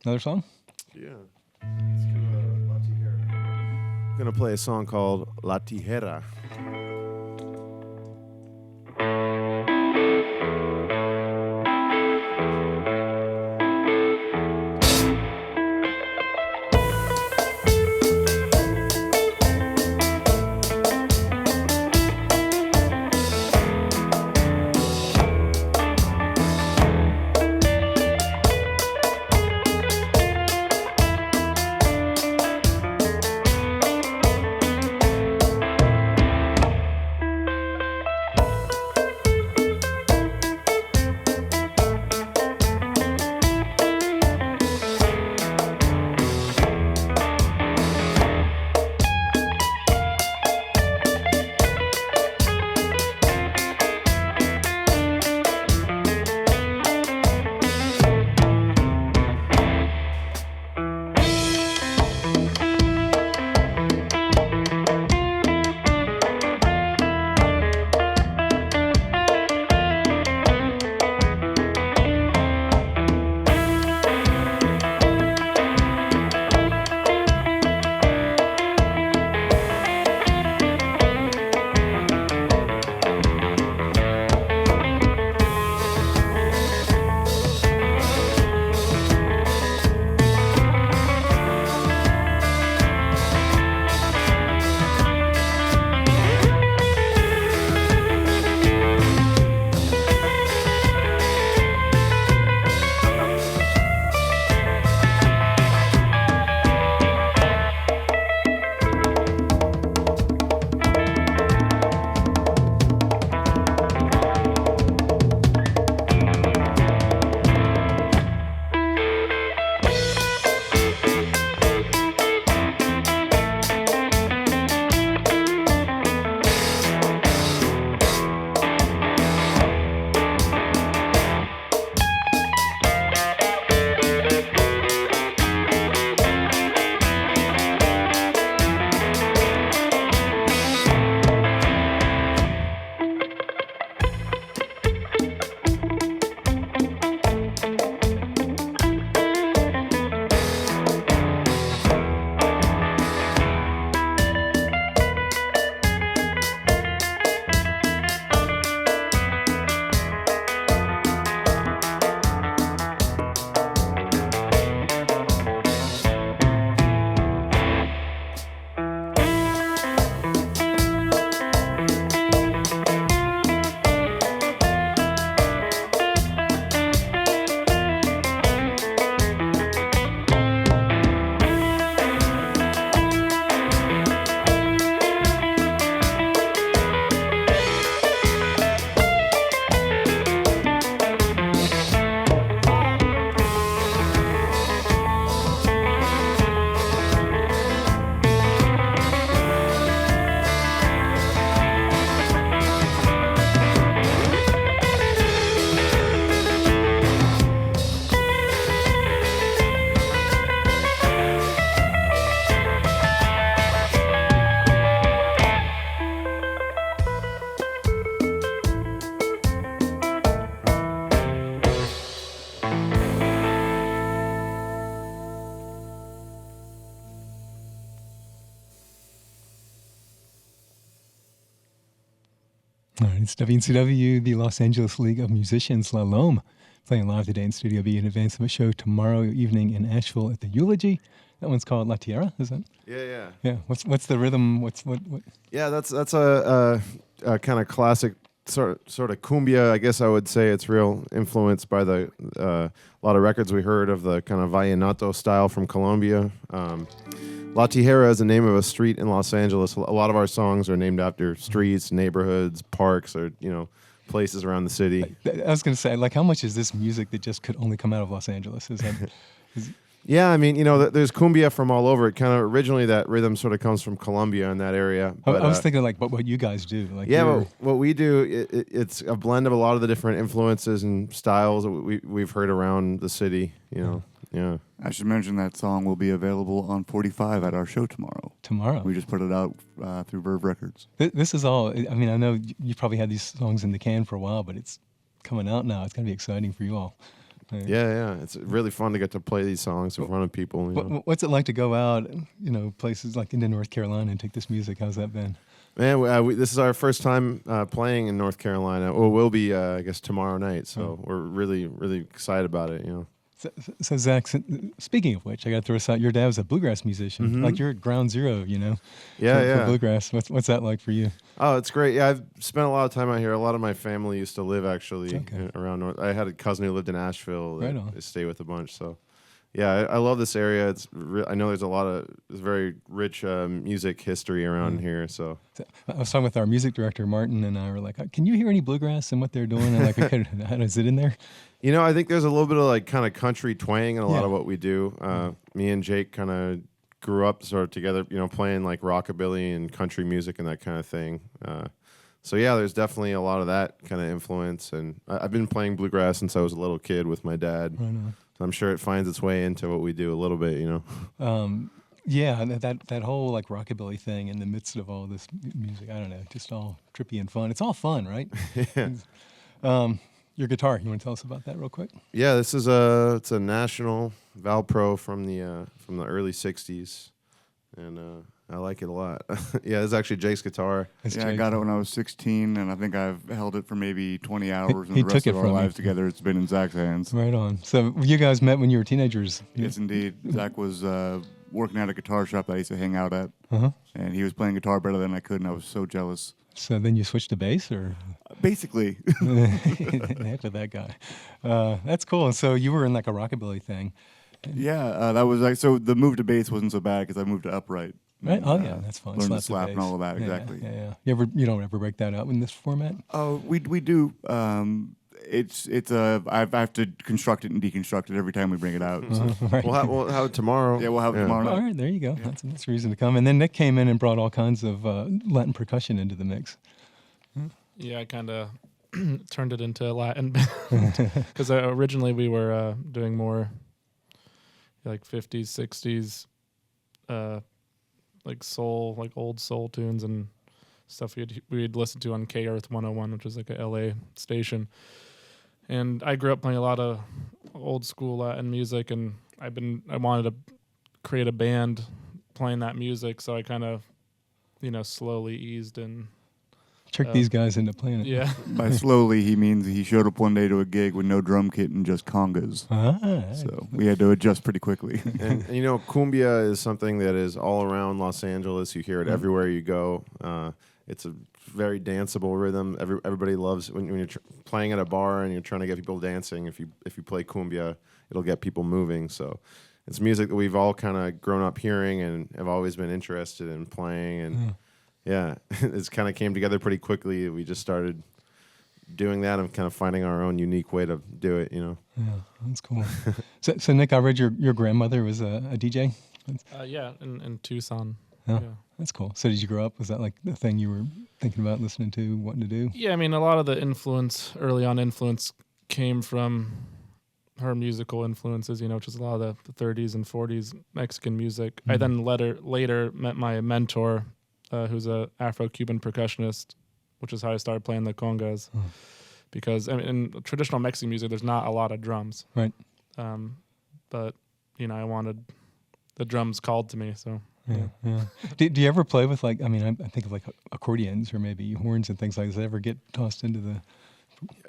Another song? Yeah. Let's do La Tijera. I'm going to play a song called La Tijera. All right, it's WNCW, the Los Angeles League of Musicians, La Lome, playing live today in Studio B in advance of a show tomorrow evening in Asheville at the Eulogy. That one's called La Tijera, is it? Yeah. Yeah. What's the rhythm? What? Yeah, that's a kind of classic sort of cumbia. I guess I would say it's real influenced by the a lot of records we heard of the kind of vallenato style from Colombia. La Tijera is the name of a street in Los Angeles. A lot of our songs are named after streets, neighborhoods, parks, or places around the city. I was going to say, like, how much is this music that just could only come out of Los Angeles? Is that? Yeah, I mean, there's cumbia from all over. It kind of originally that rhythm sort of comes from Colombia in that area. But, I was thinking like, what you guys do? Like, what we do, it's a blend of a lot of the different influences and styles that we've heard around the city. Yeah. I should mention that song will be available on 45 at our show tomorrow. Tomorrow. We just put it out through Verve Records. This is all. I mean, I know you probably had these songs in the can for a while, but it's coming out now. It's going to be exciting for you all. Yeah. It's really fun to get to play these songs in front of people. You know? What's it like to go out, places like into North Carolina and take this music? How's that been? Man, this is our first time playing in North Carolina. Well, we'll be, I guess, tomorrow night. So we're really, really excited about it. So Zach, speaking of which, I got to throw this out. Your dad was a bluegrass musician. Mm-hmm. Like you're at ground zero, Yeah. for bluegrass. What's that like for you? Oh, it's great. Yeah, I've spent a lot of time out here. A lot of my family used to live actually around North. I had a cousin who lived in Asheville. Right on. I stay with a bunch. So, yeah, I love this area. I know there's very rich music history around here. So I was talking with our music director Martin, and I were like, "Can you hear any bluegrass and what they're doing?" And like, is it in there? I think there's a little bit of like kind of country twang in a lot of what we do. Me and Jake kind of grew up sort of together, playing like rockabilly and country music and that kind of thing. So yeah, there's definitely a lot of that kind of influence. And I've been playing bluegrass since I was a little kid with my dad. Right on. So I'm sure it finds its way into what we do a little bit, Yeah, and that whole like rockabilly thing in the midst of all this music, I don't know, just all trippy and fun. It's all fun, right? Yeah. Your guitar, you want to tell us about that real quick? Yeah, this is it's a National Valpro from the early '60s, and I like it a lot. Yeah, this is actually Jake's guitar. I got it when I was 16, and I think I've held it for maybe 20 hours. He and the rest took it of our from me. lives together, it's been in Zach's hands. Right on. So you guys met when you were teenagers. Yes, indeed. Zach was working at a guitar shop that I used to hang out at, and he was playing guitar better than I could, and I was so jealous. So then you switched to bass, or? Basically. Heck with that guy. That's cool. And so you were in like a rockabilly thing. Yeah, that was like, so the move to bass wasn't so bad because I moved to upright. Right? Oh yeah, that's fun. Learn Slap to slap and all of that, exactly. Yeah. You don't ever break that out in this format? Oh, we do. It's I have to construct it and deconstruct it every time we bring it out. So. Right. We'll have it tomorrow. Yeah, we'll have it tomorrow night. All right, there you go. Yeah. That's reason to come. And then Nick came in and brought all kinds of Latin percussion into the mix. Yeah, I kind of turned it into Latin because originally we were doing more like 50s, 60s, like soul, like old soul tunes and stuff we'd listen to on K Earth 101, which is like a LA station. And I grew up playing a lot of old school Latin music, and I wanted to create a band playing that music, so I kind of, slowly eased in. Trick these guys into playing it. Yeah. By slowly, he means he showed up one day to a gig with no drum kit and just congas. So we had to adjust pretty quickly. And cumbia is something that is all around Los Angeles. You hear it everywhere you go. It's a very danceable rhythm. Everybody loves when you're playing at a bar and you're trying to get people dancing. If you play cumbia, it'll get people moving. So it's music that we've all kind of grown up hearing and have always been interested in playing. And yeah, it's kind of came together pretty quickly. We just started doing that and kind of finding our own unique way to do it. Yeah, that's cool. So Nick, I read your grandmother was a DJ. Yeah, in Tucson. Oh, yeah. That's cool. So did you grow up? Was that like the thing you were thinking about listening to, wanting to do? Yeah, I mean, a lot of the early on influence came from her musical influences, which is a lot of the 30s and 40s Mexican music. I then later met my mentor, who's a Afro-Cuban percussionist, which is how I started playing the congas. Because in traditional Mexican music, there's not a lot of drums. Right. But, I wanted the drums called to me, so... Yeah. Do you ever play with I think of like accordions or maybe horns and things like that? Does that ever get tossed into the...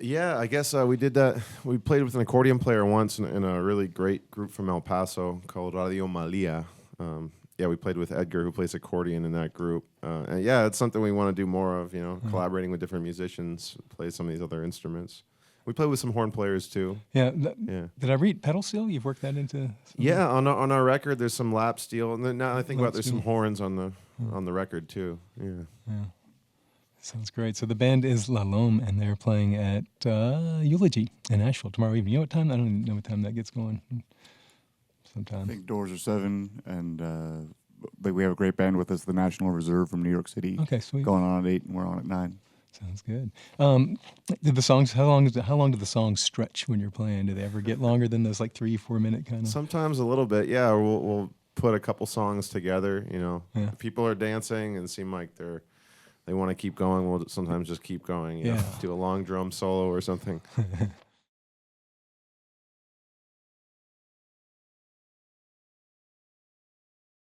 Yeah, I guess we did that. We played with an accordion player once in a really great group from El Paso called Radio Malia. Yeah, we played with Edgar, who plays accordion in that group. And yeah, it's something we want to do more of, collaborating with different musicians, play some of these other instruments. We play with some horn players too. Yeah. Did I read pedal steel? You've worked that into... Yeah, on our record, there's some lap steel. And then now I think there's some horns on the record too. Yeah. Sounds great. So the band is La Lome, and they're playing at Eulogy in Asheville tomorrow evening. You know what time? I don't even know what time that gets going. Sometime. I think doors are 7, and we have a great band with us, the National Reserve from New York City. Okay, sweet. Going on at 8, and we're on at 9. Sounds good. Did the songs? How long do the songs stretch when you're playing? Do they ever get longer than those 3-4 minute kind of? Sometimes a little bit. Yeah, we'll put a couple songs together. If people are dancing and seem like they want to keep going, we'll sometimes just keep going. Do a long drum solo or something.